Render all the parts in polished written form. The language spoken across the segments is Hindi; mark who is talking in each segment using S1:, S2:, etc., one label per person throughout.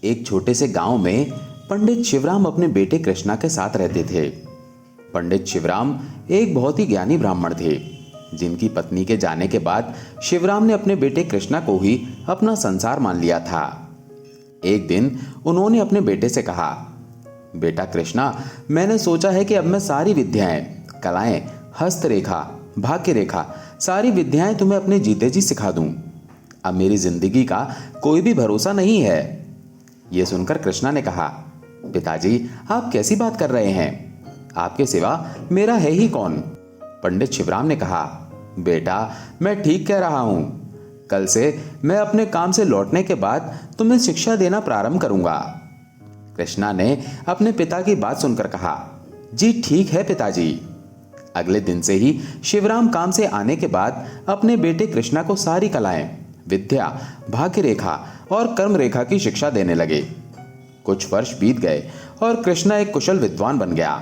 S1: एक छोटे से गांव में पंडित शिवराम अपने बेटे कृष्णा के साथ रहते थे। पंडित शिवराम एक बहुत ही ज्ञानी ब्राह्मण थे, जिनकी पत्नी के जाने के बाद शिवराम ने अपने बेटे कृष्णा को ही अपना संसार मान लिया था। एक दिन उन्होंने अपने बेटे से कहा, बेटा कृष्णा, मैंने सोचा है कि अब मैं सारी विद्याएं, कलाएं, हस्तरेखा, भाग्य रेखा, सारी विद्याएं तुम्हें अपने जीते जी सिखा दूं। अब मेरी जिंदगी का कोई भी भरोसा नहीं है। यह सुनकर कृष्णा ने कहा, पिताजी, आप कैसी बात कर रहे हैं? आपके सिवा मेरा है ही कौन? पंडित शिवराम ने कहा, बेटा, मैं ठीक कह रहा हूं। कल से मैं अपने काम से लौटने के बाद तुम्हें शिक्षा देना प्रारंभ करूंगा। कृष्णा ने अपने पिता की बात सुनकर कहा, जी ठीक है पिताजी। अगले दिन से ही शिवराम काम से आने के बाद अपने बेटे कृष्णा को सारी कलाएं, विद्या, भाग्य रेखा और कर्म रेखा की शिक्षा देने लगे। कुछ वर्ष बीत गए और कृष्णा एक कुशल विद्वान बन गया।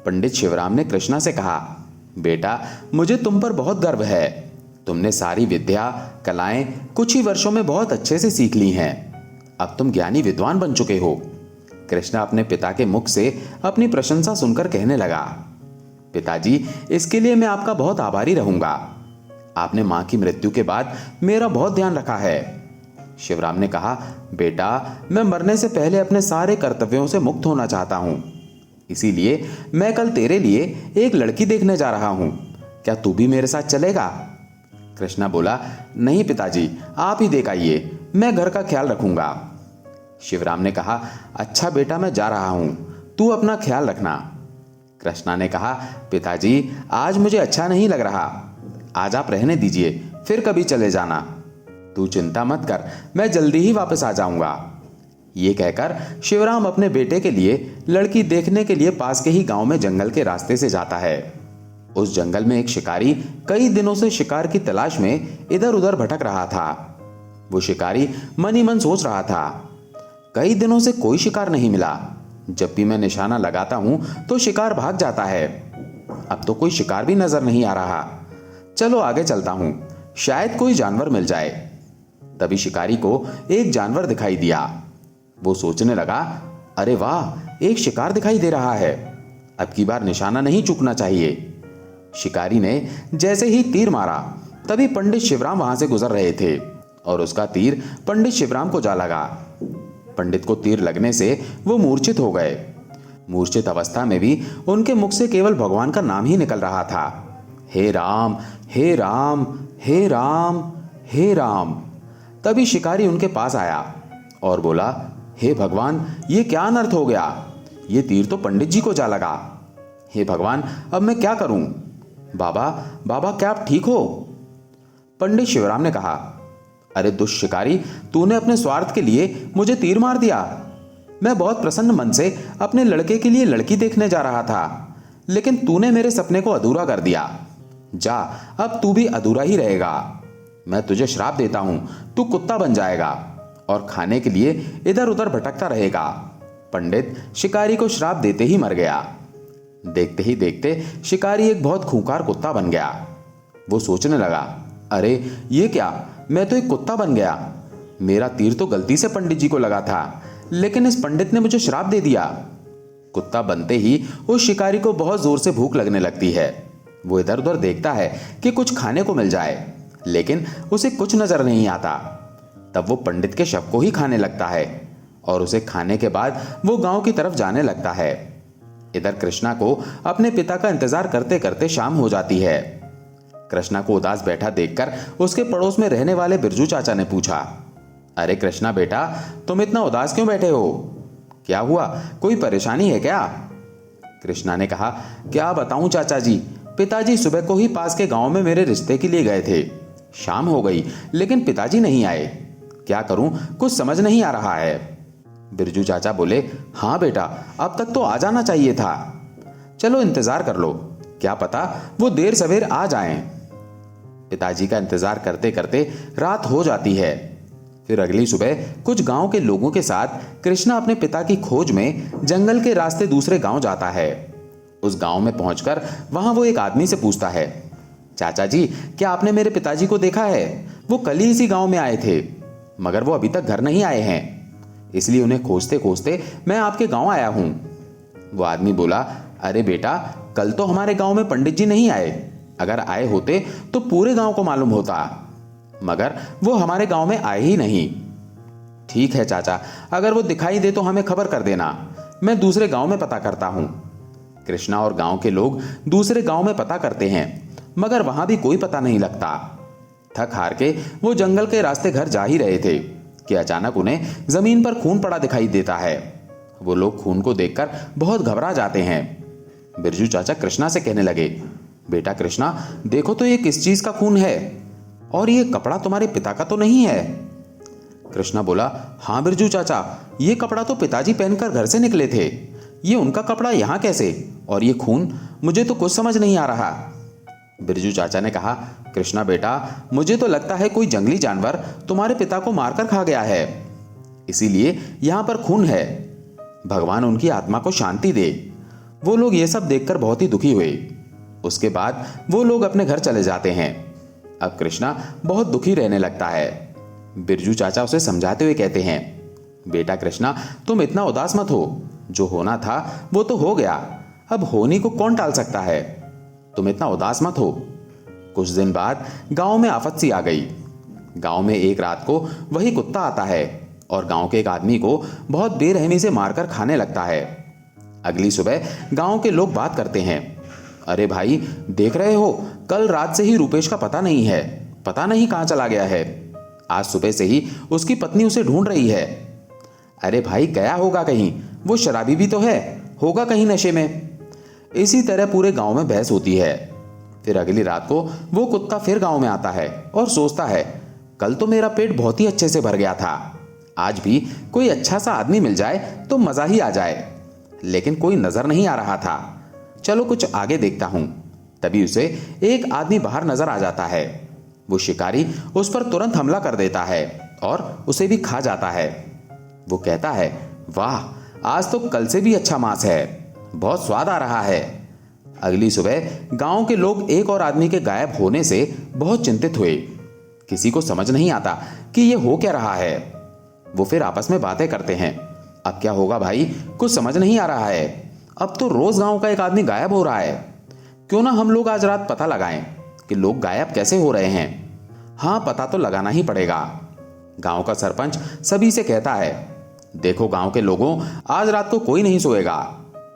S1: पंडित शिवराम ने कृष्णा से कहा, बेटा, मुझे तुम पर बहुत गर्व है। तुमने सारी विद्या, कलाएं कुछ ही वर्षों में बहुत अच्छे से सीख ली हैं। अब तुम ज्ञानी विद्वान बन चुके हो। कृष्णा अपने पिता के मुख से अपनी प्रशंसा सुनकर कहने लगा, पिताजी, इसके लिए मैं आपका बहुत आभारी रहूंगा। आपने मां की मृत्यु के बाद मेरा बहुत ध्यान रखा है। शिवराम ने कहा, बेटा, मैं मरने से पहले अपने सारे कर्तव्यों से मुक्त होना चाहता हूं। इसीलिए मैं कल तेरे लिए एक लड़की देखने जा रहा हूं। क्या तू भी मेरे साथ चलेगा? कृष्णा बोला, नहीं पिताजी, आप ही देख आइए, मैं घर का ख्याल रखूंगा। शिवराम ने कहा, अच्छा बेटा, मैं जा रहा हूं, तू अपना ख्याल रखना। कृष्णा ने कहा, पिताजी, आज मुझे अच्छा नहीं लग रहा। आज आप रहने दीजिए, फिर कभी चले जाना। तू चिंता मत कर, मैं जल्दी ही वापस आ जाऊंगा। ये कहकर शिवराम अपने बेटे के लिए लड़की देखने के लिए पास के ही गांव में जंगल के रास्ते से जाता है। उस जंगल में एक शिकारी कई दिनों से शिकार की तलाश में इधर उधर भटक रहा था। वो शिकारी मन ही मन सोच रहा था, कई दिनों से कोई शिकार नहीं मिला। जब भी मैं निशाना लगाता हूं तो शिकार भाग जाता है। अब तो कोई शिकार भी नजर नहीं आ रहा। चलो आगे चलता हूं, शायद कोई जानवर मिल जाए। तभी शिकारी को एक जानवर दिखाई दिया। वो सोचने लगा, अरे वाह, एक शिकार दिखाई दे रहा है। अब की बार निशाना नहीं चूकना चाहिए। शिकारी ने जैसे ही तीर मारा, तभी पंडित शिवराम वहां से गुजर रहे थे और उसका तीर पंडित शिवराम को जा लगा। पंडित को तीर लगने से वो मूर्छित हो गए। मूर्छित अवस्था में भी उनके मुख से केवल भगवान का नाम ही निकल रहा था, हे राम, हे राम, हे राम, हे राम। तभी शिकारी उनके पास आया और बोला, हे भगवान, ये क्या अनर्थ हो गया? ये तीर तो पंडित जी को जा लगा। हे भगवान, अब मैं क्या करूं? बाबा, बाबा, क्या आप ठीक हो? पंडित शिवराम ने कहा, अरे दुष्ट शिकारी, तूने अपने स्वार्थ के लिए मुझे तीर मार दिया। मैं बहुत प्रसन्न मन से अपने लड़के के लिए लड़की देखने जा रहा था, लेकिन तूने मेरे सपने को अधूरा कर दिया। जा, अब तू भी अधूरा ही रहेगा। मैं तुझे श्राप देता हूं, तू कुत्ता बन जाएगा और खाने के लिए इधर उधर भटकता रहेगा। पंडित शिकारी को श्राप देते ही मर गया। देखते ही देखते शिकारी एक बहुत खूंखार कुत्ता बन गया। वो सोचने लगा, अरे ये क्या, मैं तो एक कुत्ता बन गया। मेरा तीर तो गलती से पंडित जी को लगा था, लेकिन इस पंडित ने मुझे श्राप दे दिया। कुत्ता बनते ही उस शिकारी को बहुत जोर से भूख लगने लगती है। वो इधर उधर देखता है कि कुछ खाने को मिल जाए, लेकिन उसे कुछ नजर नहीं आता। तब वो पंडित के शव को ही खाने लगता है और उसे खाने के बाद वो गांव की तरफ जाने लगता है। इधर कृष्णा को अपने पिता का इंतजार करते करते शाम हो जाती है। कृष्णा को उदास बैठा देखकर उसके पड़ोस में रहने वाले बिरजू चाचा ने पूछा, अरे कृष्णा बेटा, तुम इतना उदास क्यों बैठे हो? क्या हुआ, कोई परेशानी है क्या? कृष्णा ने कहा, क्या बताऊं चाचा जी, पिताजी सुबह को ही पास के गांव में मेरे रिश्ते के लिए गए थे। शाम हो गई लेकिन पिताजी नहीं आए। क्या करूं, कुछ समझ नहीं आ रहा है। बिरजू चाचा बोले, हाँ बेटा, अब तक तो आ जाना चाहिए था। चलो इंतजार कर लो, क्या पता वो देर सवेर आ जाएं। पिताजी का इंतजार करते करते रात हो जाती है। फिर अगली सुबह कुछ गांव के लोगों के साथ कृष्णा अपने पिता की खोज में जंगल के रास्ते दूसरे गांव जाता है। उस गांव में पहुंचकर वहां वो एक आदमी से पूछता है, चाचा जी, क्या आपने मेरे पिताजी को देखा है? वो कल ही इसी गांव में आए थे, मगर वो अभी तक घर नहीं आए हैं। इसलिए उन्हें खोजते खोजते मैं आपके गांव आया हूं। वो आदमी बोला, अरे बेटा, कल तो हमारे गांव में पंडित जी नहीं आए। अगर आए होते तो पूरे गांव को मालूम होता, मगर वो हमारे गांव में आए ही नहीं। ठीक है चाचा, अगर वो दिखाई दे तो हमें खबर कर देना, मैं दूसरे गांव में पता करता हूं। कृष्णा और गांव के लोग दूसरे गांव में पता करते हैं, मगर वहां भी कोई पता नहीं लगता। थक हार के वो जंगल के रास्ते घर जा ही रहे थे कि अचानक उन्हें जमीन पर खून पड़ा दिखाई देता है। वो लोग खून को देखकर बहुत घबरा जाते हैं। बिरजू चाचा कृष्णा से कहने लगे, बेटा कृष्णा, देखो तो ये किस चीज का खून है, और ये कपड़ा तुम्हारे पिता का तो नहीं है। कृष्णा बोला, हाँ बिरजू चाचा, ये कपड़ा तो पिताजी पहनकर घर से निकले थे। ये उनका कपड़ा यहाँ कैसे, और ये खून, मुझे तो कुछ समझ नहीं आ रहा। बिरजू चाचा ने कहा, कृष्णा बेटा, मुझे तो लगता है कोई जंगली जानवर तुम्हारे पिता को मारकर खा गया है, इसीलिए यहाँ पर खून है। भगवान उनकी आत्मा को शांति दे। वो लोग ये सब देखकर बहुत ही दुखी हुए। उसके बाद वो लोग अपने घर चले जाते हैं। अब कृष्णा बहुत दुखी रहने लगता है। बिरजू चाचा उसे समझाते हुए कहते हैं, बेटा कृष्णा, तुम इतना उदास मत हो। जो होना था वो तो हो गया, अब होने को कौन टाल सकता है। तुम इतना उदास मत हो। कुछ दिन बाद गांव में आफत सी आ गई। गांव में एक रात को वही कुत्ता आता है और गांव के एक आदमी को बहुत बेरहमी से मारकर खाने लगता है। अगली सुबह गांव के लोग बात करते हैं, अरे भाई, देख रहे हो, कल रात से ही रूपेश का पता नहीं है, पता नहीं कहां चला गया है। आज सुबह से ही उसकी पत्नी उसे ढूंढ रही है। अरे भाई, गया होगा कहीं, वो शराबी भी तो है, होगा कहीं नशे में। इसी तरह पूरे गांव में बहस होती है। फिर अगली रात को वो कुत्ता फिर गांव में आता है और सोचता है, कल तो मेरा पेट बहुत ही अच्छे से भर गया था, आज भी कोई अच्छा सा आदमी मिल जाए तो मजा ही आ जाए। लेकिन कोई नजर नहीं आ रहा था। चलो कुछ आगे देखता हूं। तभी उसे एक आदमी बाहर नजर आ जाता है। वो शिकारी उस पर तुरंत हमला कर देता है और उसे भी खा जाता है। वो कहता है, वाह, आज तो कल से भी अच्छा मांस है, बहुत स्वाद आ रहा है। अगली सुबह गांव के लोग एक और आदमी के गायब होने से बहुत चिंतित हुए। किसी को समझ नहीं आता कि ये हो क्या रहा है। वो फिर आपस में बातें करते हैं, अब क्या होगा भाई, कुछ समझ नहीं आ रहा है। अब तो रोज गांव का एक आदमी गायब हो रहा है। क्यों ना हम लोग आज रात पता लगाएं कि लोग गायब कैसे हो रहे हैं। हाँ, पता तो लगाना ही पड़ेगा। गांव का सरपंच सभी से कहता है, देखो गांव के लोगों, आज रात को कोई नहीं सोएगा।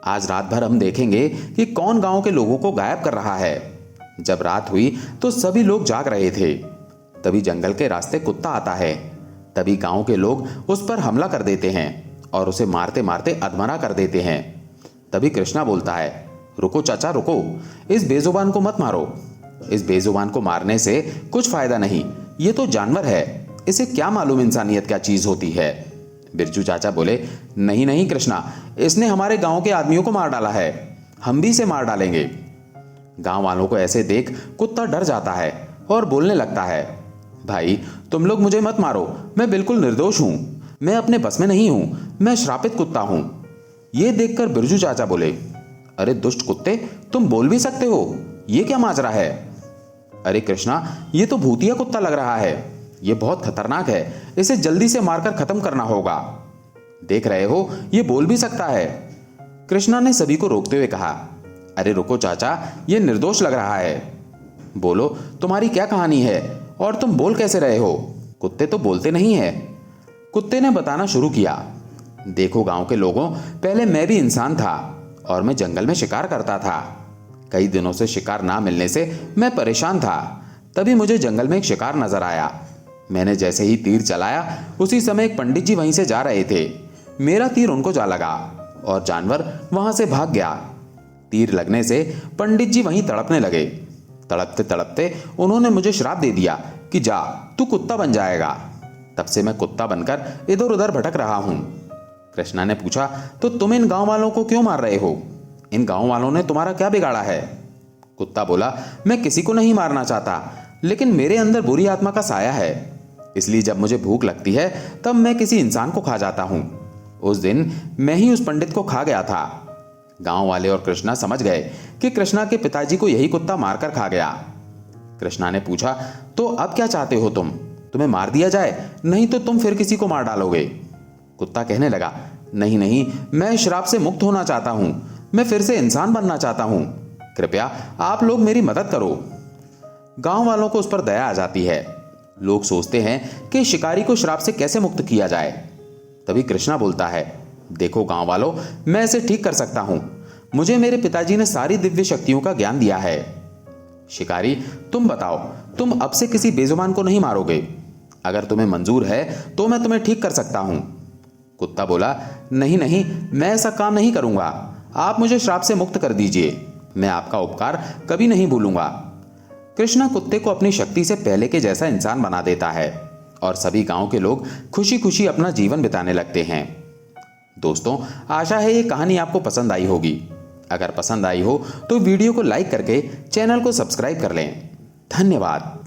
S1: आज रात भर हम देखेंगे कि कौन गांव के लोगों को गायब कर रहा है। जब रात हुई तो सभी लोग जाग रहे थे। तभी जंगल के रास्ते कुत्ता आता है। तभी गांव के लोग उस पर हमला कर देते हैं और उसे मारते मारते अधमरा कर देते हैं। तभी कृष्णा बोलता है, रुको चाचा रुको, इस बेजुबान को मत मारो। इस बेजुबान को मारने से कुछ फायदा नहीं, ये तो जानवर है, इसे क्या मालूम इंसानियत क्या चीज होती है। बिरजू चाचा बोले, नहीं नहीं कृष्णा, इसने हमारे गांव के आदमियों को मार डाला है, हम भी इसे मार डालेंगे। गांव वालों को ऐसे देख कुत्ता डर जाता है और बोलने लगता है, भाई तुम लोग मुझे मत मारो, मैं बिल्कुल निर्दोष हूं, मैं अपने बस में नहीं हूं, मैं श्रापित कुत्ता हूं। यह देखकर बिरजू चाचा बोले, अरे दुष्ट कुत्ते, तुम बोल भी सकते हो, ये क्या माजरा है। अरे कृष्णा, ये तो भूतिया कुत्ता लग रहा है, ये बहुत खतरनाक है, इसे जल्दी से मारकर खत्म करना होगा। देख रहे हो, ये बोल भी सकता है। कृष्णा ने सभी को रोकते हुए कहा, अरे रुको चाचा, ये निर्दोष लग रहा है। बोलो, तुम्हारी क्या कहानी है और तुम बोल कैसे रहे हो। कुत्ते तो बोलते नहीं है। कुत्ते ने बताना शुरू किया, देखो गांव के लोगों, पहले मैं भी इंसान था और मैं जंगल में शिकार करता था। कई दिनों से शिकार ना मिलने से मैं परेशान था। तभी मुझे जंगल में एक शिकार नजर आया। मैंने जैसे ही तीर चलाया, उसी समय एक पंडित जी वहीं से जा रहे थे। मेरा तीर उनको जा लगा और जानवर वहां से भाग गया। तीर लगने से पंडित जी वहीं तड़पने लगे। तड़पते तड़पते उन्होंने मुझे श्राप दे दिया कि जा, तू कुत्ता बन जाएगा। तब से मैं कुत्ता बनकर इधर उधर भटक रहा हूं। कृष्णा ने पूछा, तो तुम इन गांव वालों को क्यों मार रहे हो? इन गांव वालों ने तुम्हारा क्या बिगाड़ा है? कुत्ता बोला, मैं किसी को नहीं मारना चाहता, लेकिन मेरे अंदर बुरी आत्मा का साया है, इसलिए जब मुझे भूख लगती है तब मैं किसी इंसान को खा जाता हूं। उस दिन मैं ही उस पंडित को खा गया था। गांव वाले और कृष्णा समझ गए कि कृष्णा के पिताजी को यही कुत्ता मारकर खा गया। कृष्णा ने पूछा, तो अब क्या चाहते हो तुम? तुम्हें मार दिया जाए, नहीं तो तुम फिर किसी को मार डालोगे? कुत्ता कहने लगा, नहीं नहीं, मैं श्राप से मुक्त होना चाहता हूं, मैं फिर से इंसान बनना चाहता हूं, कृपया आप लोग मेरी मदद करो। गांव वालों को उस पर दया आ जाती है। लोग सोचते हैं कि शिकारी को श्राप से कैसे मुक्त किया जाए। तभी कृष्णा बोलता है, देखो गांव वालों, मैं इसे ठीक कर सकता हूं। मुझे मेरे पिताजी ने सारी दिव्य शक्तियों का ज्ञान दिया है। शिकारी, तुम बताओ, तुम अब से किसी बेजुबान को नहीं मारोगे? अगर तुम्हें मंजूर है तो मैं तुम्हें ठीक कर सकता हूं। कुत्ता बोला, नहीं नहीं, मैं ऐसा काम नहीं करूंगा। आप मुझे श्राप से मुक्त कर दीजिए, मैं आपका उपकार कभी नहीं भूलूंगा। कृष्णा कुत्ते को अपनी शक्ति से पहले के जैसा इंसान बना देता है और सभी गांव के लोग खुशी खुशी अपना जीवन बिताने लगते हैं। दोस्तों, आशा है ये कहानी आपको पसंद आई होगी। अगर पसंद आई हो तो वीडियो को लाइक करके चैनल को सब्सक्राइब कर लें। धन्यवाद।